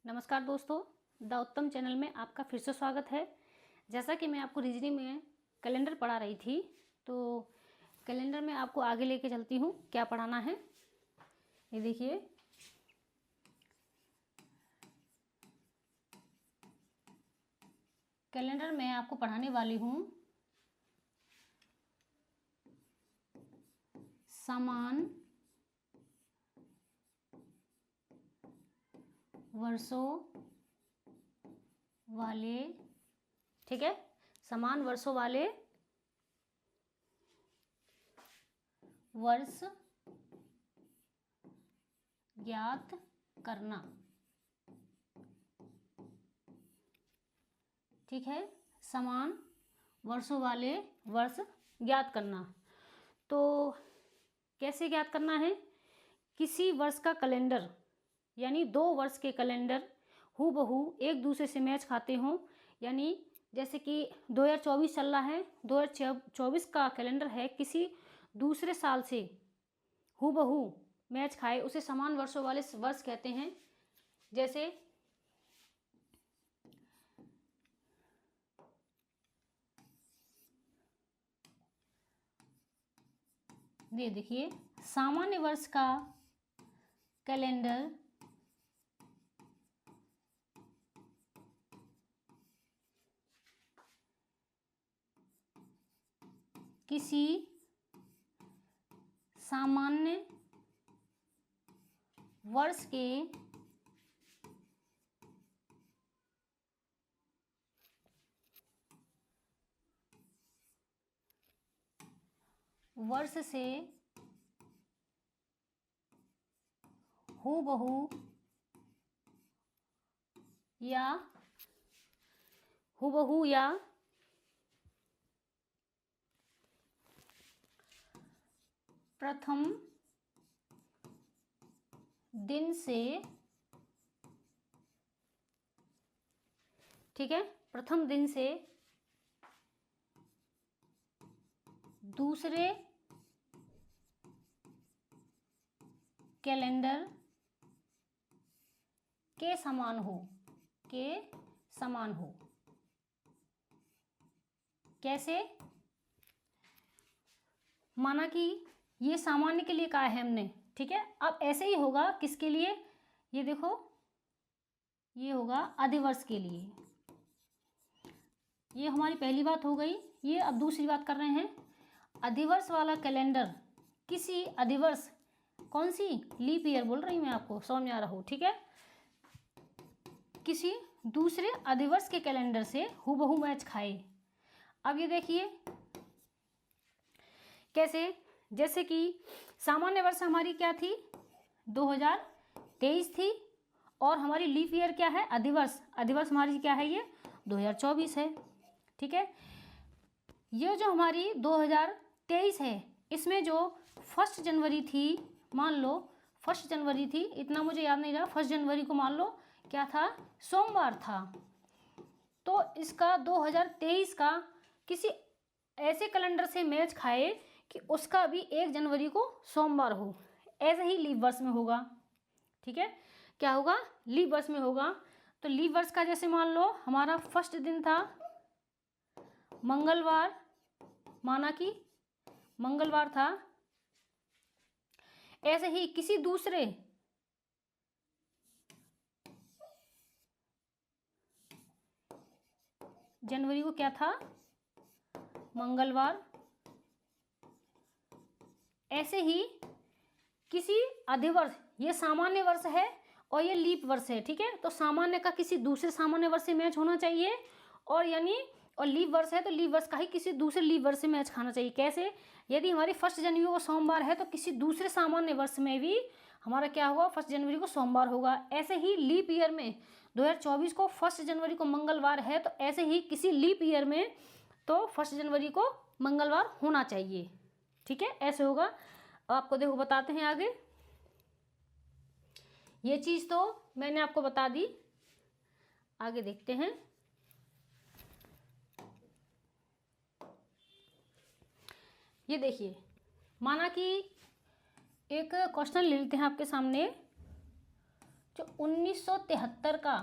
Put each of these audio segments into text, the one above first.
नमस्कार दोस्तों, द उत्तम चैनल में आपका फिर से स्वागत है। जैसा कि मैं आपको रीजनिंग में कैलेंडर पढ़ा रही थी, तो कैलेंडर में आपको आगे लेके चलती हूँ क्या पढ़ाना है। ये देखिए, कैलेंडर में आपको पढ़ाने वाली हूँ समान वर्षों वाले, ठीक है, समान वर्षों वाले वर्ष ज्ञात करना। ठीक है, समान वर्षों वाले वर्ष ज्ञात करना। तो कैसे ज्ञात करना है? किसी वर्ष का कैलेंडर यानी 2 वर्ष के कैलेंडर हूबहू एक दूसरे से मैच खाते हों, यानी जैसे कि 2024 चल रहा है, 2024 का कैलेंडर है, किसी दूसरे साल से हूबहू मैच खाए उसे समान वर्षों वाले वर्ष कहते हैं। जैसे ये देखिए, सामान्य वर्ष का कैलेंडर किसी सामान्य वर्ष के वर्ष से हूबहू या प्रथम दिन से, ठीक है, प्रथम दिन से दूसरे कैलेंडर के समान हो, कैसे? माना कि ये सामान्य के लिए कहा है हमने, ठीक है। अब ऐसे ही होगा किसके लिए? ये देखो, ये होगा अधिवर्ष के लिए। ये हमारी पहली बात हो गई। ये अब दूसरी बात कर रहे हैं, अधिवर्ष वाला कैलेंडर किसी अधिवर्ष, कौन सी? लीप ईयर बोल रही मैं आपको, समझ में आ रहा हो, ठीक है। किसी दूसरे अधिवर्ष के कैलेंडर से हूबहू मैच खाए। अब ये देखिए कैसे, जैसे कि सामान्य वर्ष हमारी क्या थी? 2023 थी, और हमारी लीप ईयर क्या है? अधिवर्ष हमारी क्या है? ये 2024 है, ठीक है। ये जो हमारी 2023 है, इसमें जो 1 जनवरी थी, मान लो 1 जनवरी थी, इतना मुझे याद नहीं रहा, 1 जनवरी को मान लो क्या था? सोमवार था। तो इसका 2023 का किसी ऐसे कैलेंडर से मैच खाए कि उसका भी 1 जनवरी को सोमवार हो। ऐसे ही लीप वर्ष में होगा, ठीक है। क्या होगा? लीप वर्ष में होगा। तो लीप वर्ष का जैसे मान लो हमारा फर्स्ट दिन था मंगलवार, माना कि मंगलवार था। ऐसे ही किसी दूसरे जनवरी को क्या था? मंगलवार। ऐसे ही किसी अधिवर्ष, ये सामान्य वर्ष है और ये लीप वर्ष है, ठीक है। तो सामान्य का किसी दूसरे सामान्य वर्ष से मैच होना चाहिए, और लीप वर्ष है तो लीप वर्ष का ही किसी दूसरे लीप वर्ष से मैच खाना चाहिए। कैसे? यदि हमारी 1 जनवरी को सोमवार है तो किसी दूसरे सामान्य वर्ष में भी हमारा क्या होगा? 1 जनवरी को सोमवार होगा। ऐसे ही लीप ईयर में 2024 को 1 जनवरी को मंगलवार है, तो ऐसे ही किसी लीप ईयर में तो 1 जनवरी को मंगलवार होना चाहिए, ठीक है। ऐसे होगा। अब आपको देखो बताते हैं आगे। ये चीज़ तो मैंने आपको बता दी, आगे देखते हैं। ये देखिए, माना कि एक क्वेश्चन ले लेते हैं आपके सामने, जो 1973 का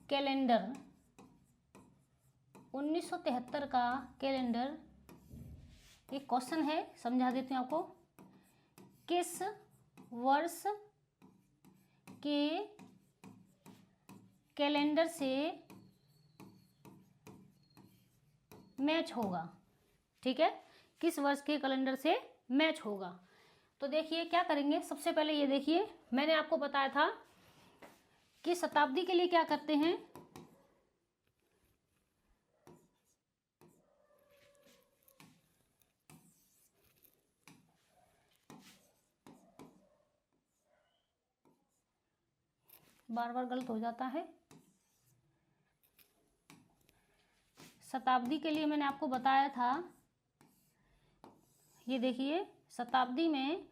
कैलेंडर, 1973 का कैलेंडर, एक क्वेश्चन है, समझा देते हैं आपको। किस वर्ष के कैलेंडर से मैच होगा? ठीक है, किस वर्ष के कैलेंडर से मैच होगा? तो देखिए क्या करेंगे, सबसे पहले ये देखिए, मैंने आपको बताया था कि शताब्दी के लिए क्या करते हैं, बार बार गलत हो जाता है। शताब्दी के लिए मैंने आपको बताया था, ये देखिए, शताब्दी में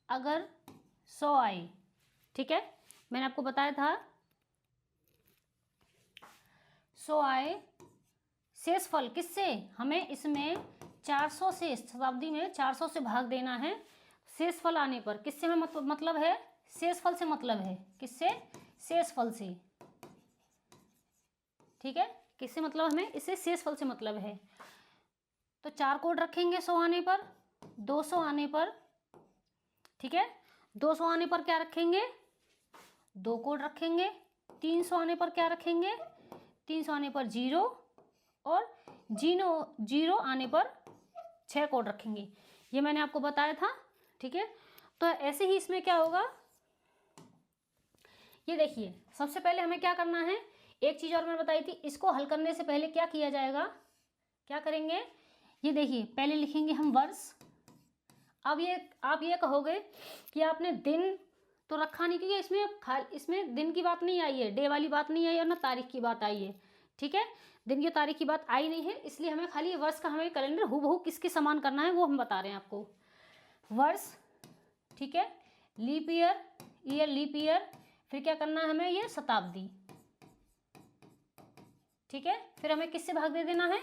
अगर 100 आए, ठीक है, मैंने आपको बताया था 100 आए, शेषफल किससे, हमें इसमें 400 से, शताब्दी में 400 से भाग देना है। शेषफल आने पर किससे हमें मतलब है, शेषफल से मतलब है, किससे, शेषफल से, ठीक है, किससे मतलब हमें, इससे शेषफल से मतलब है। तो 4 कोड रखेंगे 100 आने पर, 200 आने पर, ठीक है, 200 आने पर क्या रखेंगे, 2 कोड रखेंगे, 300 आने पर क्या रखेंगे, 300 आने पर 0, और 0 आने पर 6 कोड रखेंगे। ये मैंने आपको बताया था, ठीक है। तो ऐसे ही इसमें क्या होगा, ये देखिए, सबसे पहले हमें क्या करना है, एक चीज और मैंने बताई थी, इसको हल करने से पहले क्या किया जाएगा, क्या करेंगे, ये देखिए, पहले लिखेंगे हम वर्ष। अब ये आप ये कहोगे कि आपने दिन तो रखा नहीं, क्योंकि इसमें दिन की बात नहीं आई है, डे वाली बात नहीं आई और ना तारीख की बात आई है, ठीक है, दिन की तारीख की बात आई नहीं है, इसलिए हमें खाली वर्ष का हमें कैलेंडर हूबहू किसके समान करना है वो हम बता रहे हैं आपको। वर्ष, ठीक है, leap year, year leap year, फिर क्या करना है हमें, ये शताब्दी, ठीक है, फिर हमें किससे भाग दे देना है,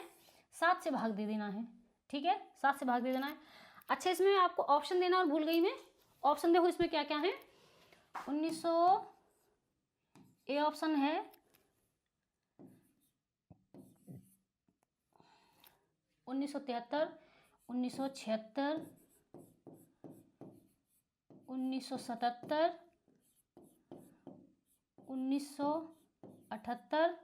7 से भाग दे देना है, ठीक है, 7 से भाग दे देना है। अच्छा, इसमें आपको ऑप्शन देना और भूल गई मैं, ऑप्शन देखो इसमें क्या क्या है, 1900 ए ऑप्शन है, 1973, 1976, 1977, 1978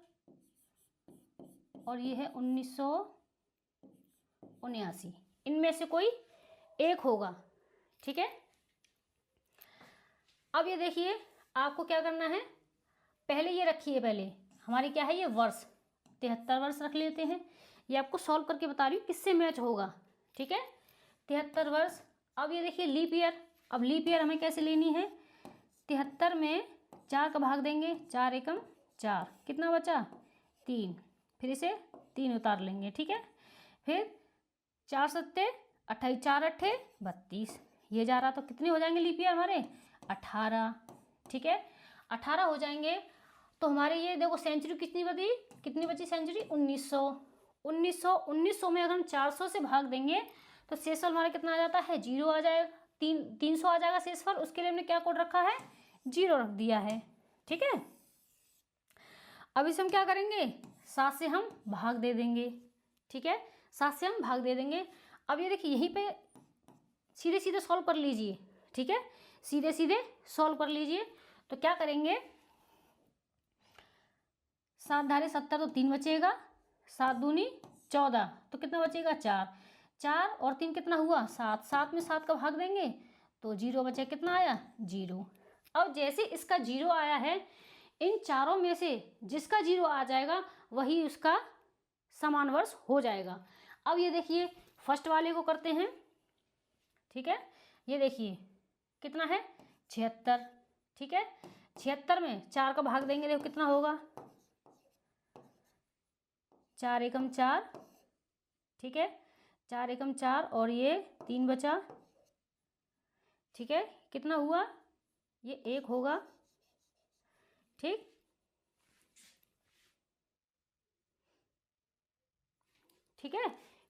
और ये है 1979, इनमें से कोई एक होगा, ठीक है। अब ये देखिए, आपको क्या करना है, पहले ये रखिए, पहले हमारी क्या है, ये वर्ष 73 वर्ष रख लेते हैं, ये आपको सॉल्व करके बता रही हूँ किससे मैच होगा, ठीक है, 73 वर्ष। अब ये देखिए लीप ईयर, अब लीप ईयर हमें कैसे लेनी है, 73 में 4 का भाग देंगे, 4 एकम 4, कितना बचा 3, फिर इसे 3 उतार लेंगे, ठीक है, फिर 4 सत्ते 28, 4 अट्ठे 32, ये जा रहा, तो कितने हो जाएंगे लीप ईयर हमारे, 18, ठीक है, 18 हो जाएंगे। तो हमारे ये देखो सेंचुरी कितनी बची सेंचुरी, 1900 में अगर हम 400 से भाग देंगे तो शेषफल हमारा कितना आ जाता है, 0 आ जाएगा, 300 आ जाएगा शेषफल, उसके लिए हमने क्या कोड रखा है, 0 रख दिया है, ठीक है। अब इसे हम क्या करेंगे, 7 से हम भाग दे देंगे, ठीक है, 7 से हम भाग दे देंगे। अब ये देखिए, यहीं पे सीधे सीधे सॉल्व कर लीजिए, ठीक है, सीधे सीधे सॉल्व कर लीजिए। तो क्या करेंगे, 7 धारे 70, तो 3 बचेगा, 7 दूनी 14, तो कितना बचेगा 4, 4 और 3 कितना हुआ 7, 7 में 7 का भाग देंगे तो 0 बचा, कितना आया 0। अब जैसे इसका 0 आया है, इन चारों में से जिसका 0 आ जाएगा वही उसका समान वर्ष हो जाएगा। अब ये देखिए, फर्स्ट वाले को करते हैं, ठीक है, ये देखिए कितना है 76, ठीक है, 76 में 4 का भाग देंगे, देखो कितना होगा, 4 एकम 4, ठीक है, 4 एकम 4 और ये 3 बचा, ठीक है, कितना हुआ, ये 1 होगा, ठीक, ठीक है,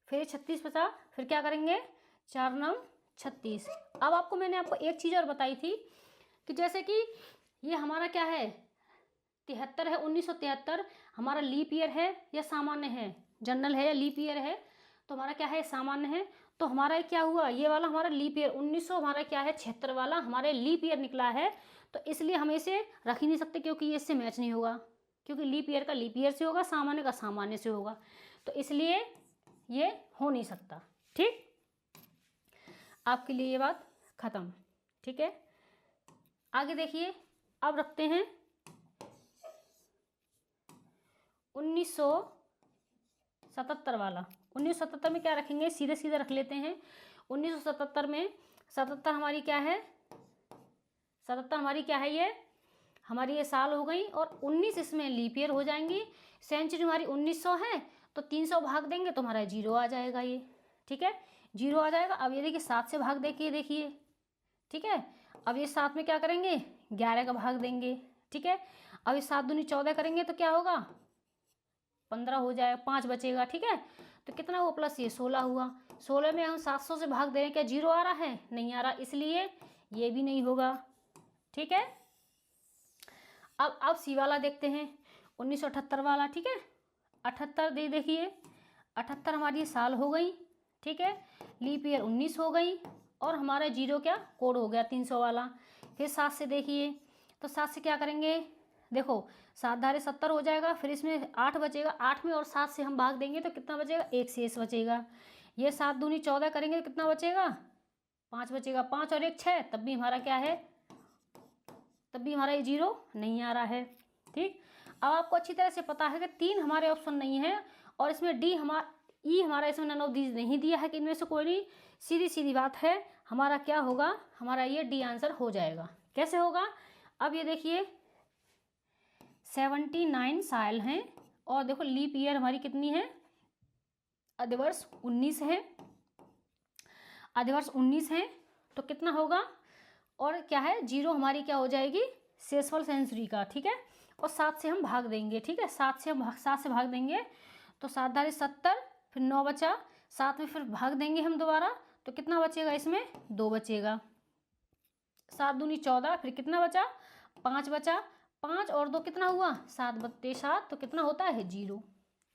फिर 36 बचा, फिर क्या करेंगे, 4 9 36। अब मैंने आपको एक चीज़ और बताई थी, कि जैसे कि ये हमारा क्या है 73 है, 1973 हमारा लीप ईयर है या सामान्य है, जनरल है या लीप ईयर है, तो हमारा क्या है सामान्य है। तो हमारा क्या हुआ, ये वाला हमारा लीप ईयर 1900 हमारा क्या है 76 वाला हमारे लीप ईयर निकला है, तो इसलिए हम इसे रख ही नहीं सकते क्योंकि ये इससे मैच नहीं होगा, क्योंकि लीप ईयर का लीप ईयर से होगा, सामान्य का सामान्य से होगा, तो इसलिए ये हो नहीं सकता। ठीक, आपके लिए ये बात खत्म। ठीक है, आगे देखिए, अब रखते हैं 1977 वाला। 1977 में क्या रखेंगे, सीधे सीधे रख लेते हैं। 1977 में 77 हमारी क्या है, 77 हमारी क्या है, ये हमारी ये साल हो गई, और 19 इसमें लीप ईयर हो जाएंगी। सेंचुरी हमारी 1900 है, तो 300 भाग देंगे तो हमारा 0 आ जाएगा ये। ठीक है, 0 आ जाएगा। अब ये देखिए 7 से भाग देखिए, देखिए ठीक है। अब ये 7 में क्या करेंगे, 11 का भाग देंगे। ठीक है, अब ये 7 दूनी 14 करेंगे तो क्या होगा, 15 हो जाएगा, 5 बचेगा। ठीक है, तो कितना हुआ, प्लस ये 16 हुआ। 16 में हम 700 से भाग दे रहे हैं, क्या 0 आ रहा है, नहीं आ रहा, इसलिए ये भी नहीं होगा। ठीक है, अब सी वाला देखते हैं, 1978 वाला। ठीक है, 78 दे देखिए, 78 हमारी साल हो गई। ठीक है, लीप ईयर 19 हो गई, और हमारा 0 क्या कोड हो गया 300 वाला। फिर 7 से देखिए, तो 7 से क्या करेंगे, देखो 7 धारे 70 हो जाएगा, फिर इसमें 8 बचेगा, 8 में और 7 से हम भाग देंगे तो कितना बचेगा, 1 शेष बचेगा। ये 7 दूनी 14 करेंगे तो कितना बचेगा, 5 बचेगा, 5 और 1 6, तब भी हमारा क्या है, तब भी हमारा ये 0 नहीं आ रहा है। ठीक, अब आपको अच्छी तरह से पता है कि 3 हमारे ऑप्शन नहीं है, और इसमें डी हमारा इसमें नन ऑफ दीज नहीं दिया है कि इनमें से कोई नहीं। सीधी सीधी बात है, हमारा क्या होगा, हमारा ये डी आंसर हो जाएगा। कैसे होगा, अब ये देखिए 79 साल हैं, और देखो लीप ईयर हमारी कितनी है, अधिवर्ष 19 है, अधिवर्ष 19 है, तो कितना होगा, और क्या है 0 हमारी क्या हो जाएगी शेषफल सेंचुरी का। ठीक है, और 7 से हम भाग देंगे। ठीक है, 7 से भाग देंगे तो 7 धारे 70, फिर 9 बचा, 7 में फिर भाग देंगे हम दोबारा, तो कितना बचेगा, इसमें 2 बचेगा। 7 दूनी 14, फिर कितना बचा, 5 बचा, 5 और 2 कितना हुआ, 7 बत्ते 7, तो कितना होता है 0।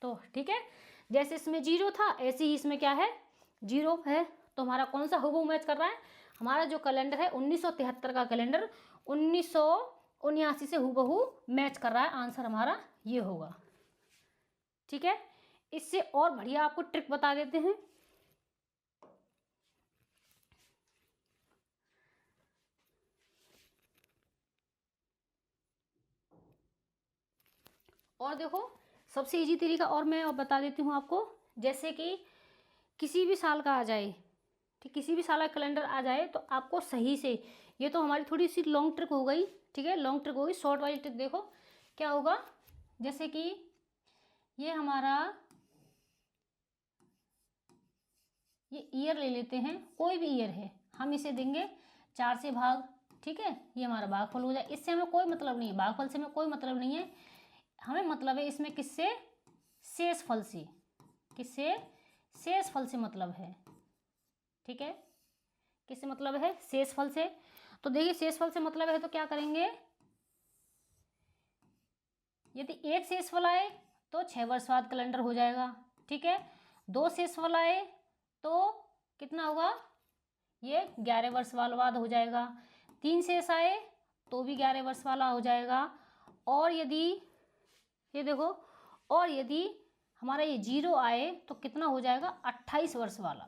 तो ठीक है, जैसे इसमें 0 था ऐसे ही इसमें क्या है 0 है। तो हमारा कौन सा हुबहू मैच कर रहा है, हमारा जो कैलेंडर है 1973 का कैलेंडर 1979 से हुबहू मैच कर रहा है, आंसर हमारा ये होगा। ठीक है, इससे और बढ़िया आपको ट्रिक बता देते हैं। और देखो सबसे इजी तरीका और मैं बता देती हूँ आपको, जैसे कि किसी भी साल का आ जाए, ठीक, किसी भी साल का कैलेंडर आ जाए तो आपको सही से, ये तो हमारी थोड़ी सी लॉन्ग ट्रिक हो गई। ठीक है, लॉन्ग ट्रिक हो गई, शॉर्ट वाली ट्रिक देखो क्या होगा। जैसे कि ये हमारा ये ईयर ले लेते हैं, कोई भी ईयर है, हम इसे देंगे 4 से भाग। ठीक है, ये हमारा भागफल हो जाए, इससे हमें कोई मतलब नहीं है, भागफल से हमें कोई मतलब नहीं है, हमें मतलब है इसमें किससे, शेष फल से, किससे, शेष फल से मतलब है। ठीक है, किससे मतलब है, शेष फल से। तो देखिए शेष फल से मतलब है तो क्या करेंगे, यदि एक शेष फल आए तो 6 वर्ष बाद कैलेंडर हो जाएगा। ठीक है, 2 शेष फल आए तो कितना होगा, ये 11 वर्ष वाला बाद हो जाएगा। 3 शेष आए तो भी 11 वर्ष वाला हो जाएगा। और यदि ये देखो, और यदि हमारा ये 0 आए तो कितना हो जाएगा 28 वर्ष वाला।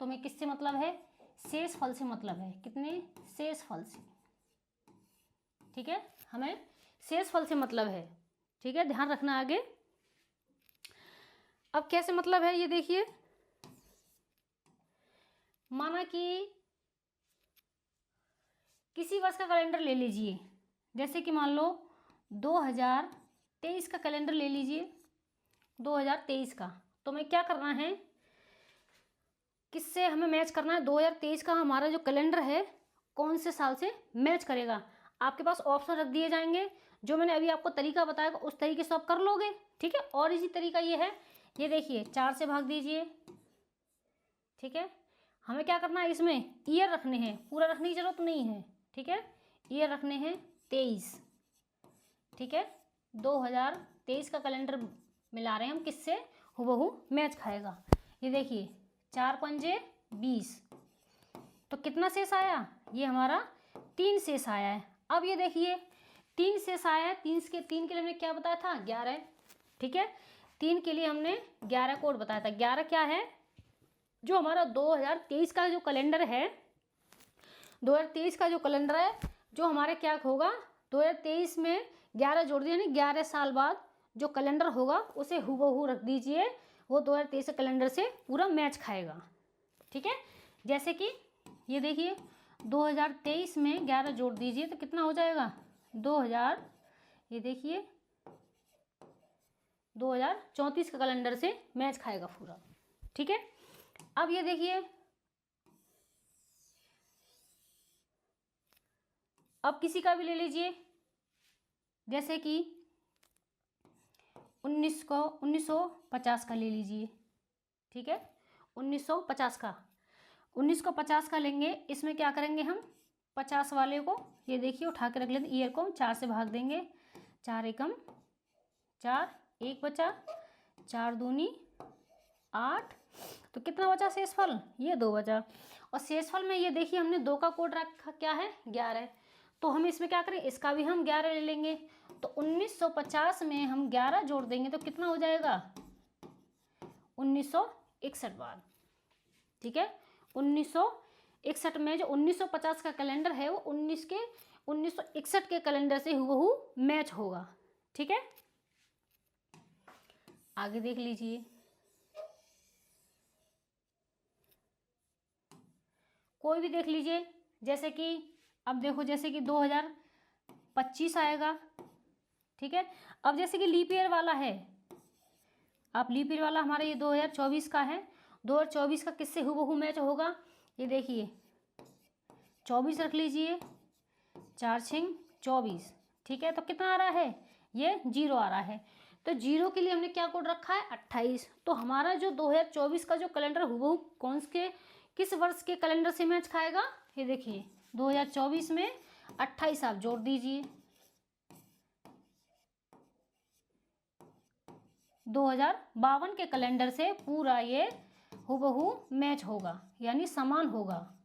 तो हमें किससे मतलब है, शेष फल से मतलब है, कितने, शेष फल से। ठीक है, हमें शेष फल से मतलब है। ठीक है, ध्यान रखना आगे। अब कैसे मतलब है ये देखिए, माना कि किसी वर्ष का कैलेंडर ले लीजिए, जैसे कि मान लो 2023 का कैलेंडर ले लीजिए, 2023 का। तो हमें क्या करना है, किससे हमें मैच करना है, 2023 का हमारा जो कैलेंडर है कौन से साल से मैच करेगा। आपके पास ऑप्शन रख दिए जाएंगे, जो मैंने अभी आपको तरीका बताया उस तरीके से आप कर लोगे। ठीक है, और इसी तरीका ये है, ये देखिए 4 से भाग दीजिए। ठीक है, हमें क्या करना है, इसमें ईयर रखने हैं, पूरा रखने की जरूरत नहीं है। ठीक है, ईयर रखने हैं 23, ठीक है। 2023 का कैलेंडर मिला रहे हैं हम, किससे? हूबहू मैच खाएगा। ये देखिए 4 पंजे 20, तो कितना शेष आया? ये हमारा 3 शेष आया है। अब ये देखिए 3 शेष आया है, 3 के लिए हमने क्या बताया था? 11, ठीक है। 3 के लिए हमने 11 कोड बताया था। 11 क्या है? जो हमारा 2023 का जो कैलेंडर है, 2023 का जो कैलेंडर है, जो हमारे क्या होगा, 2023 में 11 जोड़ दिया, यानी 11 साल बाद जो कैलेंडर होगा उसे हूबहू रख दीजिए, वो 2023 के कैलेंडर से पूरा मैच खाएगा, ठीक है। जैसे कि ये देखिए 2023 में 11 जोड़ दीजिए तो कितना हो जाएगा? 2000, ये देखिए 2034 का कैलेंडर से मैच खाएगा पूरा, ठीक है। अब ये देखिए, अब किसी का भी ले लीजिए, जैसे कि 1950 का ले लीजिए, ठीक है। 1950 का 1950 का लेंगे। इसमें क्या करेंगे हम? 50 वाले को ये देखिए उठा के रख लेते, ईयर को 4 से भाग देंगे। 4 एकम 4, 1 बचा, 4 दूनी 8, तो कितना बचा शेषफल? ये 2 बचा। और शेषफल में ये देखिए हमने 2 का कोड रखा, क्या है? 11। तो हम इसमें क्या करें? इसका भी हम 11 ले लेंगे। तो 1950 में हम 11 जोड़ देंगे तो कितना हो जाएगा? 1961 बार, ठीक है। 1961 में जो 1950 का कैलेंडर है वो 1961 के कैलेंडर से हूबहू मैच होगा, ठीक है। आगे देख लीजिए, कोई भी देख लीजिए, जैसे कि अब देखो, जैसे कि 2025 आएगा, ठीक है। अब जैसे कि लीप ईयर वाला है, आप लीप ईयर वाला हमारा ये 2024 का है, 2024 का किससे हूबहू मैच होगा? ये देखिए 24 रख लीजिए, 4 छिंग 24, ठीक है। तो कितना आ रहा है? ये 0 आ रहा है। तो 0 के लिए हमने क्या कोड रखा है? 28। तो हमारा जो 2024 का जो कैलेंडर हूबहू किस वर्ष के कैलेंडर से मैच खाएगा? ये देखिए 2024 में 28 आप जोड़ दीजिए, 2052 के कैलेंडर से पूरा ये हूबहू मैच होगा, यानी समान होगा।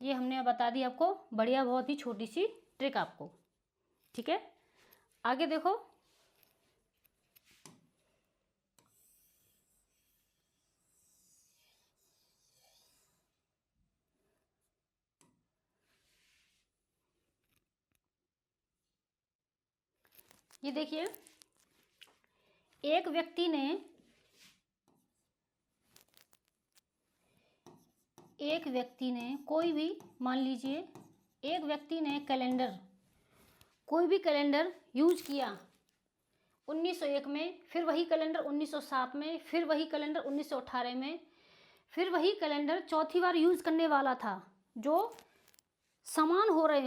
ये हमने बता दी आपको, बढ़िया, बहुत ही छोटी सी ट्रिक आपको, ठीक है। आगे देखो, ये देखिए एक व्यक्ति ने कोई भी, मान लीजिए एक व्यक्ति ने कोई भी कैलेंडर यूज किया 1901 में, फिर वही कैलेंडर 1907 में, फिर वही कैलेंडर 1918 में, फिर वही कैलेंडर चौथी बार यूज करने वाला था, जो समान हो रहे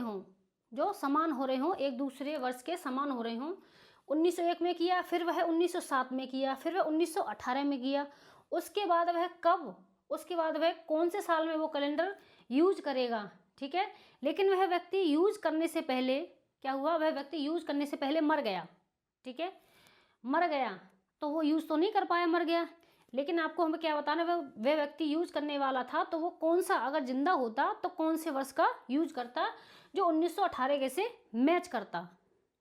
हों, एक दूसरे वर्ष के समान हो रहे हों। 1901 में किया, फिर वह 1907 में किया, फिर वह 1918 में किया। उसके बाद वह कौन से साल में वो कैलेंडर यूज करेगा, ठीक है। लेकिन वह व्यक्ति यूज करने से पहले क्या हुआ? वह व्यक्ति यूज करने से पहले मर गया, ठीक है। मर गया तो वो यूज तो नहीं कर पाया, मर गया। लेकिन आपको हमें क्या बताना, वह व्यक्ति यूज करने वाला था, तो वो कौन सा, अगर जिंदा होता तो कौन से वर्ष का यूज करता, जो 1918 के से मैच करता,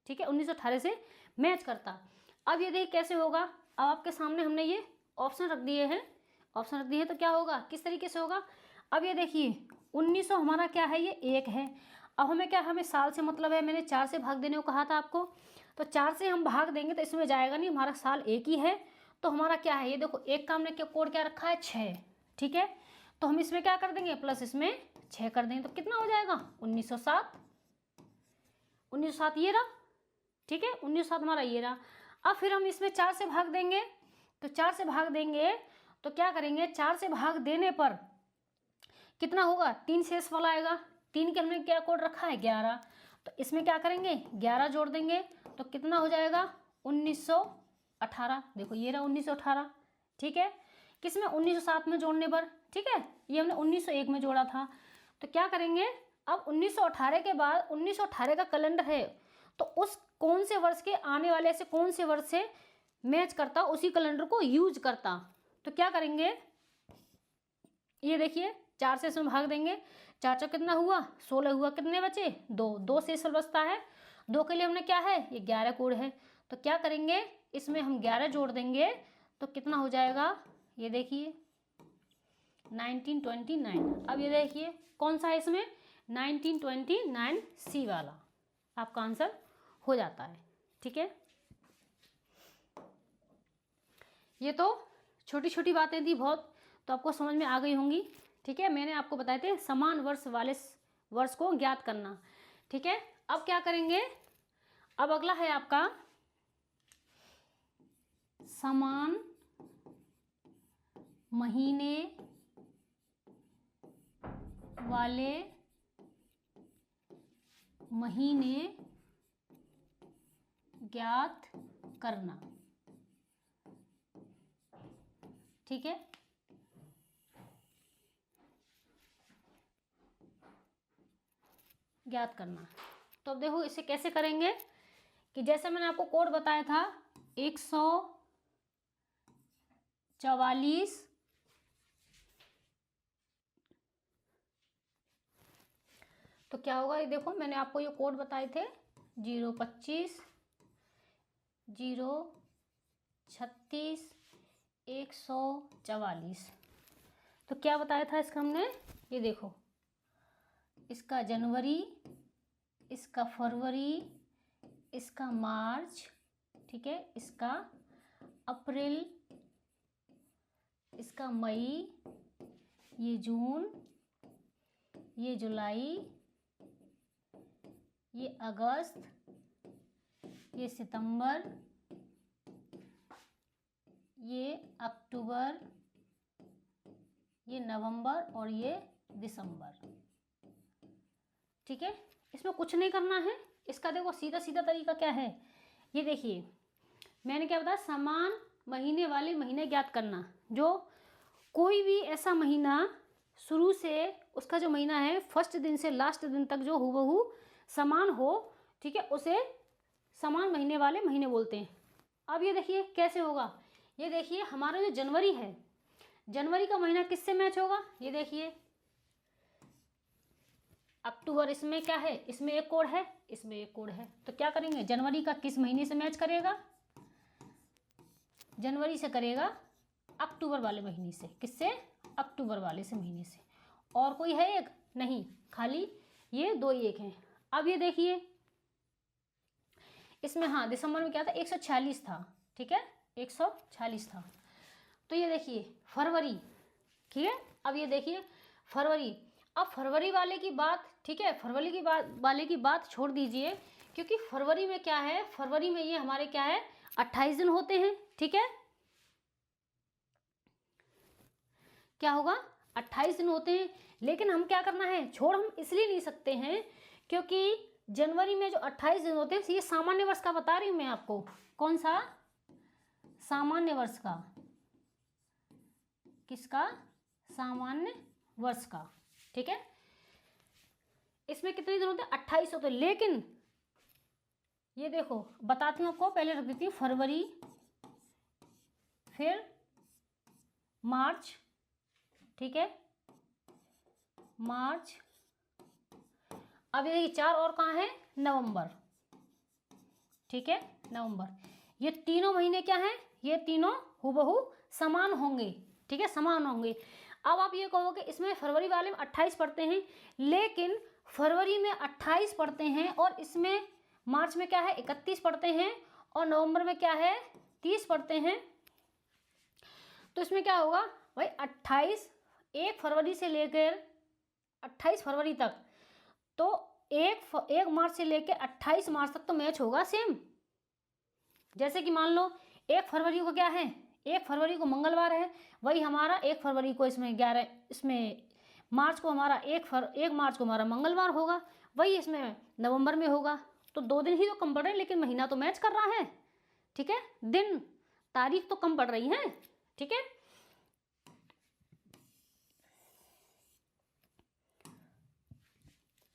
ठीक है। 1918 से मैच करता। अब ये देखिए कैसे होगा। अब आपके सामने हमने ये ऑप्शन रख दिए हैं, तो क्या होगा, किस तरीके से होगा। अब ये देखिए 1900 हमारा क्या है? ये 1 है। अब हमें साल से मतलब है, मैंने 4 से भाग देने को कहा था आपको, तो 4 से हम भाग देंगे तो इसमें जाएगा नहीं, हमारा साल 1 ही है। तो हमारा क्या है? ये देखो 1 का हमने कोड क्या रखा है? 6, ठीक है। तो हम इसमें क्या कर देंगे? प्लस इसमें 6 कर देंगे, तो कितना हो जाएगा? 1907। 1907 ये रहा, ठीक है। 1907 हमारा ये रहा। अब फिर हम इसमें 4 से भाग देंगे, तो 4 से भाग देंगे तो क्या करेंगे? 4 से भाग देने पर कितना होगा? 3 शेष वाला आएगा। 3 के हमने क्या कोड रखा है? 11। तो इसमें क्या करेंगे? 11 जोड़ देंगे तो कितना हो जाएगा? 1918। देखो ये रहा 1918, ठीक है। किसमें? 1907 में जोड़ने पर, ठीक है। ये हमने 1901 में जोड़ा था, तो क्या करेंगे? अब 1918 के बाद 1918 का कैलेंडर है, तो उस कौन से वर्ष के आने वाले से कौन से वर्ष से मैच करता, उसी कैलेंडर को यूज करता। तो क्या करेंगे, ये देखिए 4 से इसमें भाग देंगे, 4 4 कितना हुआ 16 हुआ, कितने बचे 2, 2 से इस बचता है, 2 के लिए हमने क्या है ये 11 कोड है। तो क्या करेंगे, इसमें हम 11 जोड़ देंगे तो कितना हो जाएगा, ये देखिए 1929। अब ये देखिए कौन सा है इसमें 1929 सी वाला आपका आंसर हो जाता है। ठीक है, ये तो छोटी छोटी बातें थी बहुत, तो आपको समझ में आ गई होंगी। ठीक है, मैंने आपको बताए थे समान वर्ष वाले वर्ष को ज्ञात करना। ठीक है, अब क्या करेंगे, अब अगला है आपका समान महीने वाले महीने ज्ञात करना। ठीक है, ज्ञात करना। तो अब देखो इसे कैसे करेंगे कि जैसे मैंने आपको कोड बताया था 144, तो क्या होगा, ये देखो मैंने आपको ये कोड बताए थे 025 036 144। तो क्या बताया था इसका हमने, ये देखो इसका जनवरी, इसका फरवरी, इसका मार्च, ठीक है, इसका अप्रैल, इसका मई, ये जून, ये जुलाई, ये अगस्त, ये सितंबर, ये अक्टूबर, ये नवंबर और ये दिसंबर। ठीक है, इसमें कुछ नहीं करना है। इसका देखो सीधा सीधा तरीका क्या है, ये देखिए मैंने क्या बताया, समान महीने वाले महीने ज्ञात करना। जो कोई भी ऐसा महीना शुरू से उसका जो महीना है फर्स्ट दिन से लास्ट दिन तक जो हूबहू समान हो, ठीक है, उसे समान महीने वाले महीने बोलते हैं। अब ये देखिए कैसे होगा, ये देखिए हमारा जो जनवरी है, जनवरी का महीना किससे मैच होगा, ये देखिए अक्टूबर, इसमें क्या है, इसमें एक कोड है, इसमें एक कोड है, तो क्या करेंगे जनवरी का किस महीने से मैच करेगा, जनवरी से करेगा अक्टूबर वाले महीने से। किससे, अक्टूबर वाले से महीने से। और कोई है एक नहीं, खाली ये दो ही एक हैं। अब ये देखिए इसमें हाँ दिसंबर में क्या था 146 था, ठीक है 146 था। तो ये देखिए फरवरी, ठीक है, अब ये देखिए फरवरी, अब फरवरी वाले की बात, ठीक है, फरवरी की बात वाले की बात छोड़ दीजिए, क्योंकि फरवरी में क्या है, फरवरी में ये हमारे क्या है 28 दिन होते हैं, ठीक है, क्या होगा 28 दिन होते हैं। लेकिन हम क्या करना है, छोड़ हम इसलिए नहीं सकते हैं क्योंकि जनवरी में जो 28 दिन होते हैं ये सामान्य वर्ष का बता रही हूं मैं आपको। कौन सा, सामान्य वर्ष का, किसका, सामान्य वर्ष का, ठीक है। इसमें कितने दिन होते हैं 28 होते हैं। लेकिन ये देखो बताती हूँ आपको, पहले रख देती हूँ फरवरी, फिर मार्च, ठीक है मार्च, अब ये चार और कहाँ है, नवंबर, ठीक है नवंबर। ये तीनों महीने क्या हैं, ये तीनों हूबहू समान होंगे, ठीक है समान होंगे। अब आप ये कहोगे इसमें फरवरी वाले में 28 पड़ते हैं, लेकिन फरवरी में 28 पड़ते हैं और इसमें मार्च में क्या है 31 पड़ते हैं और नवंबर में क्या है 30 पड़ते हैं। तो इसमें क्या होगा भाई 28, 1 फरवरी से लेकर 28 फरवरी तक, तो 1 मार्च से लेकर 28 मार्च तक तो मैच होगा सेम। जैसे कि मान लो 1 फरवरी को क्या है, 1 फरवरी को मंगलवार है, वही हमारा 1 फरवरी को इसमें 11, इसमें मार्च को हमारा 1 मार्च को हमारा मंगलवार होगा, वही इसमें नवंबर में होगा। तो 2 दिन ही तो कम पड़ रहे हैं, लेकिन महीना तो मैच कर रहा है, ठीक है, दिन तारीख तो कम पड़ रही है, ठीक है।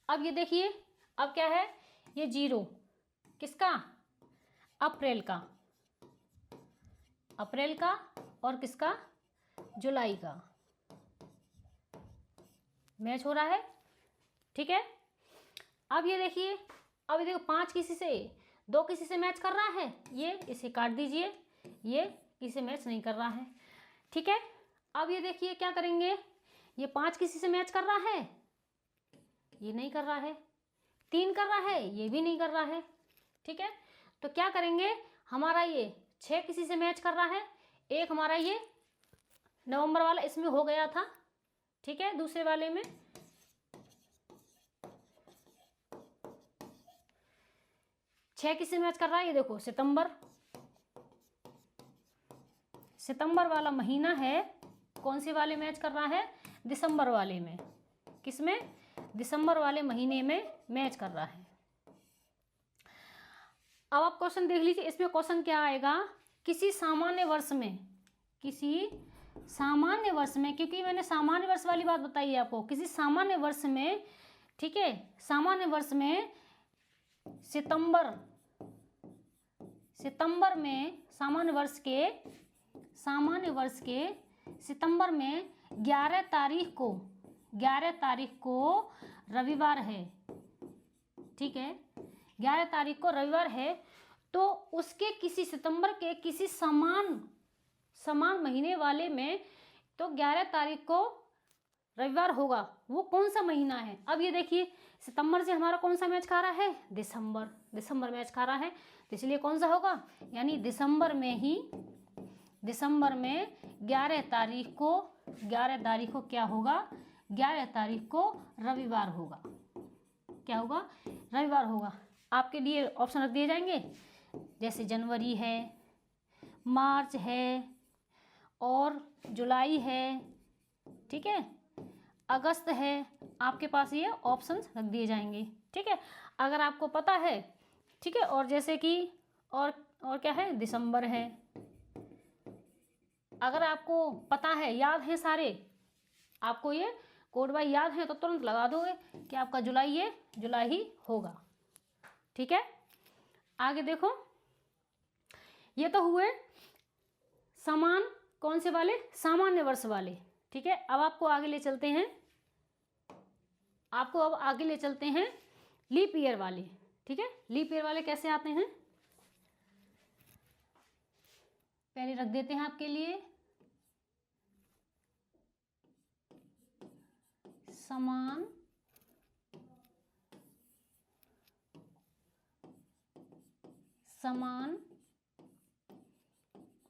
अब ये देखिए, अब क्या है, ये 0 किसका, अप्रैल का, अप्रैल का, और किसका, जुलाई का मैच हो रहा है। ठीक है, अब ये देखिए, अब ये देखो 5 किसी से, 2 किसी से मैच कर रहा है, ये इसे काट दीजिए, ये किसी मैच नहीं कर रहा है। ठीक है, अब ये देखिए क्या करेंगे, ये 5 किसी से मैच कर रहा है, ये नहीं कर रहा है, 3 कर रहा है, ये भी नहीं कर रहा है। ठीक है, तो क्या करेंगे, हमारा ये 6 किसी से मैच कर रहा है, एक हमारा ये नवंबर वाला इसमें हो गया था। ठीक है, दूसरे वाले में 6 किसी मैच कर रहा है, ये देखो सितंबर, सितंबर वाला महीना है, कौन से वाले मैच कर रहा है, दिसंबर वाले में, किसमें, दिसंबर वाले महीने में मैच कर रहा है। अब आप क्वेश्चन देख लीजिए, इसमें क्वेश्चन क्या आएगा, किसी सामान्य वर्ष में, किसी सामान्य वर्ष में, क्योंकि मैंने सामान्य वर्ष वाली बात बताई है आपको, किसी सामान्य वर्ष में, ठीक है, सामान्य वर्ष में सितंबर, सितंबर में, सामान्य वर्ष के सितंबर में 11 तारीख को, 11 तारीख को रविवार है। ठीक है, 11 तारीख को रविवार है, तो उसके किसी सितंबर के किसी समान महीने वाले में तो 11 तारीख को रविवार होगा, वो कौन सा महीना है। अब ये देखिए, सितंबर से हमारा कौन सा मैच खा रहा है, दिसंबर, दिसंबर मैच खा रहा है, तो इसलिए कौन सा होगा, यानी दिसंबर में ही, दिसंबर में 11 तारीख को, 11 तारीख को क्या होगा, 11 तारीख को रविवार होगा। क्या होगा, रविवार होगा। आपके लिए ऑप्शन रख दिए जाएंगे, जैसे जनवरी है, मार्च है, और जुलाई है, ठीक है, अगस्त है, आपके पास ये ऑप्शंस रख दिए जाएंगे। ठीक है, अगर आपको पता है, ठीक है, और जैसे कि और क्या है, दिसंबर है, अगर आपको पता है, याद है सारे, आपको ये कोड वाइज याद है, तो तुरंत लगा दोगे कि आपका जुलाई, ये जुलाई ही होगा। ठीक है, आगे देखो, ये तो हुए समान कौन से वाले, सामान्य वर्ष वाले। ठीक है, अब आपको आगे ले चलते हैं, आपको अब आगे ले चलते हैं लीप ईयर वाले। ठीक है, लीप ईयर वाले कैसे आते हैं, पहले रख देते हैं आपके लिए, समान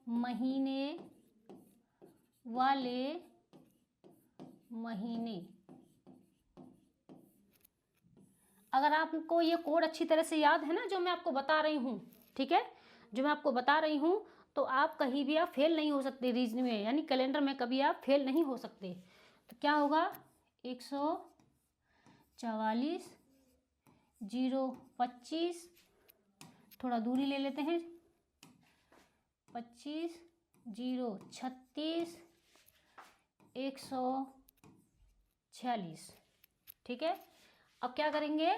महीने वाले महीने। अगर आपको ये कोड अच्छी तरह से याद है ना, जो मैं आपको बता रही हूँ, ठीक है, जो मैं आपको बता रही हूँ, तो आप कहीं भी आप फेल नहीं हो सकते रीजनिंग में, यानी कैलेंडर में कभी आप फेल नहीं हो सकते। तो क्या होगा, 144 025, थोड़ा दूरी ले लेते हैं, 25 036 146। ठीक है, अब क्या करेंगे,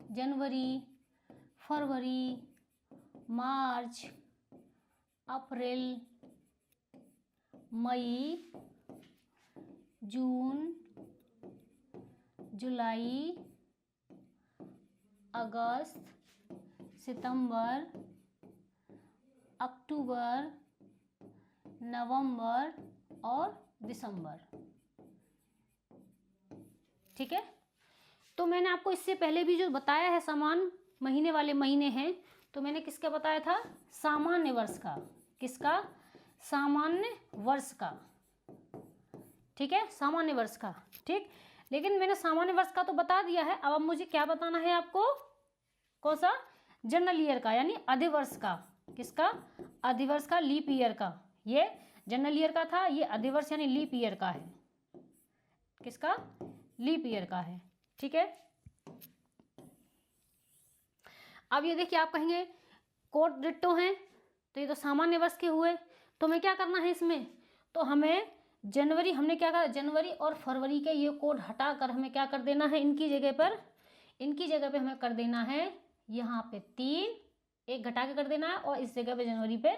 जनवरी, फरवरी, मार्च, अप्रैल, मई, जून, जुलाई, अगस्त, सितंबर, अक्टूबर, नवंबर और दिसंबर। ठीक है, तो मैंने आपको इससे पहले भी जो बताया है समान महीने वाले महीने हैं, तो मैंने किसका बताया था, सामान्य वर्ष का, किसका, सामान्य वर्ष का। ठीक है, सामान्य वर्ष का। ठीक, लेकिन मैंने सामान्य वर्ष का तो बता दिया है, अब मुझे क्या बताना है आपको, कौन सा, जनरल ईयर का, यानी अधिवर्ष का। किसका, अधिवर्ष का, लीप ईयर का। ये जनरल ईयर का था, ये अधिवर्ष यानी लीप ईयर का है। किसका, लीप ईयर का है। ठीक है, अब ये देखिए, आप कहेंगे कोड डिट्टो हैं, तो ये तो सामान्य वर्ष के हुए, तो हमें क्या करना है इसमें, तो हमें जनवरी हमने क्या कहा, जनवरी और फरवरी के ये कोड हटाकर हमें क्या कर देना है, इनकी जगह पे हमें कर देना है यहाँ पे 3, एक घटा के कर देना है, और इस जगह पे जनवरी पे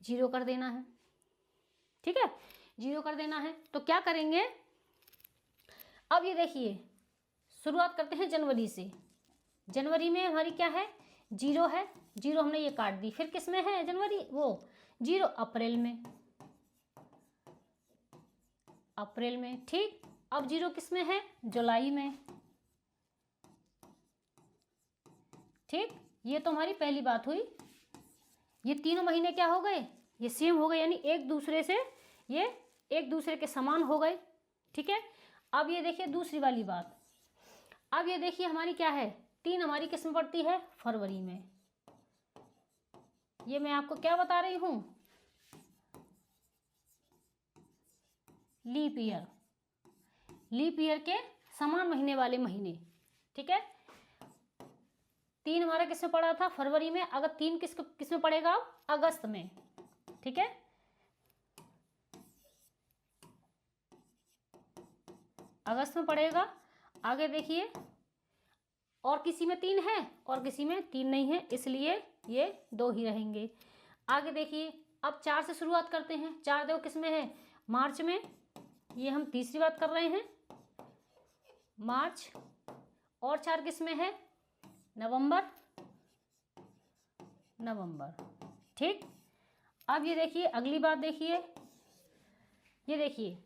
0 कर देना है। ठीक है, 0 कर देना है। तो क्या करेंगे, अब ये देखिए शुरुआत करते हैं जनवरी से। जनवरी में हमारी क्या है, 0 है, 0 हमने ये काट दी। फिर किस में है जनवरी, वो 0 अप्रैल में, ठीक। अब 0 किस में है, जुलाई में, ठीक। ये तो हमारी पहली बात हुई। ये तीनों महीने क्या हो गए, ये सेम हो गए, यानी एक दूसरे के समान हो गए। ठीक है, अब ये देखिए दूसरी वाली बात। अब ये देखिए हमारी क्या है, 3 हमारी किस में पड़ती है, फरवरी में। ये मैं आपको क्या बता रही हूं, लीप ईयर के समान महीने वाले महीने। ठीक है, 3 हमारा किस में पड़ा था, फरवरी में। अगर 3 किस में पड़ेगा, अगस्त में। ठीक है, अगस्त में पड़ेगा। आगे देखिए, और किसी में 3 है और किसी में 3 नहीं है, इसलिए ये 2 ही रहेंगे। आगे देखिए, अब 4 से शुरुआत करते हैं। 4 देखो किस में है, मार्च में। ये हम तीसरी बात कर रहे हैं, मार्च। और 4 किस में है, नवंबर। ठीक। अब ये देखिए अगली बात देखिए, ये देखिए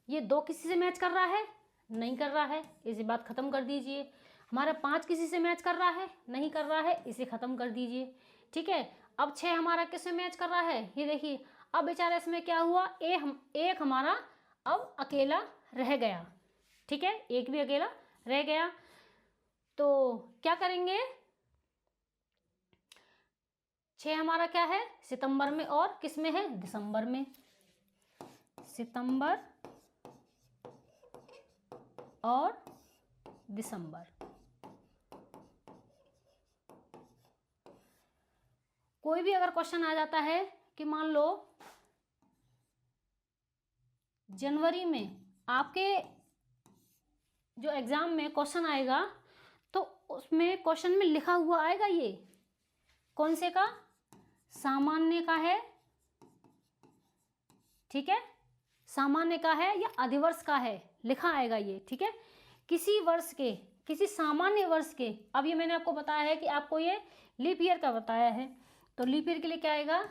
ये 2 किसी से मैच कर रहा है, नहीं कर रहा है, इसे बात खत्म कर दीजिए। हमारा 5 किसी से मैच कर रहा है, नहीं कर रहा है, इसे खत्म कर दीजिए। ठीक है, अब 6 हमारा किस में मैच कर रहा है, ये देखिए। अब बेचारा इसमें क्या हुआ, एक हमारा अब अकेला रह गया। ठीक है, एक भी अकेला रह गया। तो क्या करेंगे, 6 हमारा क्या है, सितंबर में, और किस में है, दिसंबर में। सितंबर और दिसंबर। कोई भी अगर क्वेश्चन आ जाता है कि मान लो जनवरी में आपके जो एग्जाम में क्वेश्चन आएगा, तो उसमें क्वेश्चन में लिखा हुआ आएगा, ये कौन से का, सामान्य का है। ठीक है, सामान्य का है या अधिवर्ष का है, लिखा आएगा ये। ठीक है, किसी वर्ष के, किसी सामान्य वर्ष के। अब ये मैंने आपको बताया है कि आपको ये लीप ईयर का बताया है, तो लीप ईयर के लिए क्या आएगा,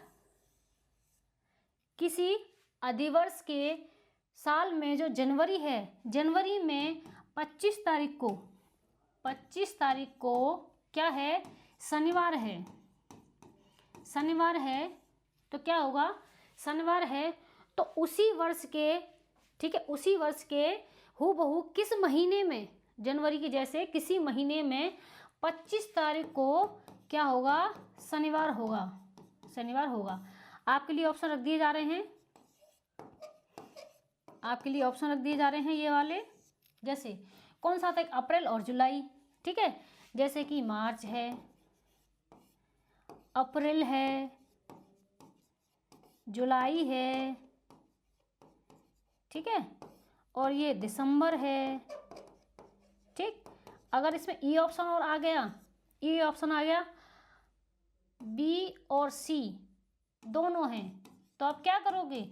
किसी अधिवर्ष के साल में जो जनवरी है, जनवरी में 25 तारीख को क्या है, शनिवार है। तो क्या होगा, शनिवार है, तो उसी वर्ष के, ठीक है, उसी वर्ष के हूबहू किस महीने में, जनवरी के जैसे किसी महीने में 25 तारीख को क्या होगा, शनिवार होगा। आपके लिए ऑप्शन रख दिए जा रहे हैं, ये वाले। जैसे कौन सा था, अप्रैल और जुलाई। ठीक है, जैसे कि मार्च है, अप्रैल है, जुलाई है, ठीक है, और ये दिसंबर है। ठीक, अगर इसमें ई ऑप्शन और आ गया, बी और सी दोनों हैं, तो आप क्या करोगे,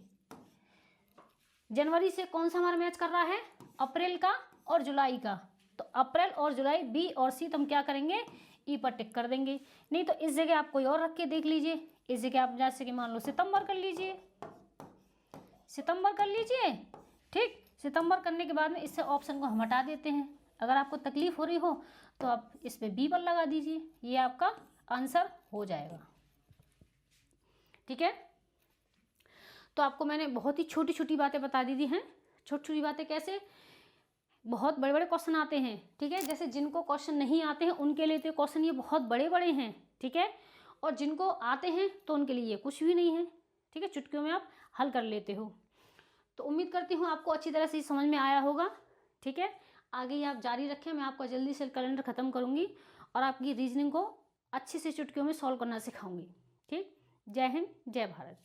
जनवरी से कौन सा हमारा मैच कर रहा है, अप्रैल का और जुलाई का। तो अप्रैल और जुलाई, बी और सी, तो हम क्या करेंगे, ई पर टिक कर देंगे। नहीं तो इस जगह आप कोई और रख के देख लीजिए। इस जगह आप जैसे कि मान लो सितंबर कर लीजिए। ठीक, सितंबर करने के बाद में इससे ऑप्शन को हम हटा देते हैं। अगर आपको तकलीफ हो रही हो तो आप इस पे बी पर लगा दीजिए, ये आपका आंसर हो जाएगा। ठीक है, तो आपको मैंने बहुत ही छोटी छोटी बातें बता दी हैं। छोटी छोटी बातें कैसे, बहुत बड़े बड़े क्वेश्चन आते हैं। ठीक है, जैसे जिनको क्वेश्चन नहीं आते हैं उनके लिए तो क्वेश्चन ये बहुत बड़े बड़े हैं। ठीक है, और जिनको आते हैं तो उनके लिए ये कुछ भी नहीं है। ठीक है, चुटकियों में आप हल कर लेते हो। तो उम्मीद करती हूँ आपको अच्छी तरह से समझ में आया होगा। ठीक है, आगे ही आप जारी रखें, मैं आपको जल्दी से कैलेंडर ख़त्म करूँगी और आपकी रीजनिंग को अच्छे से चुटकियों में सॉल्व करना सिखाऊंगी। ठीक, जय हिंद, जय भारत।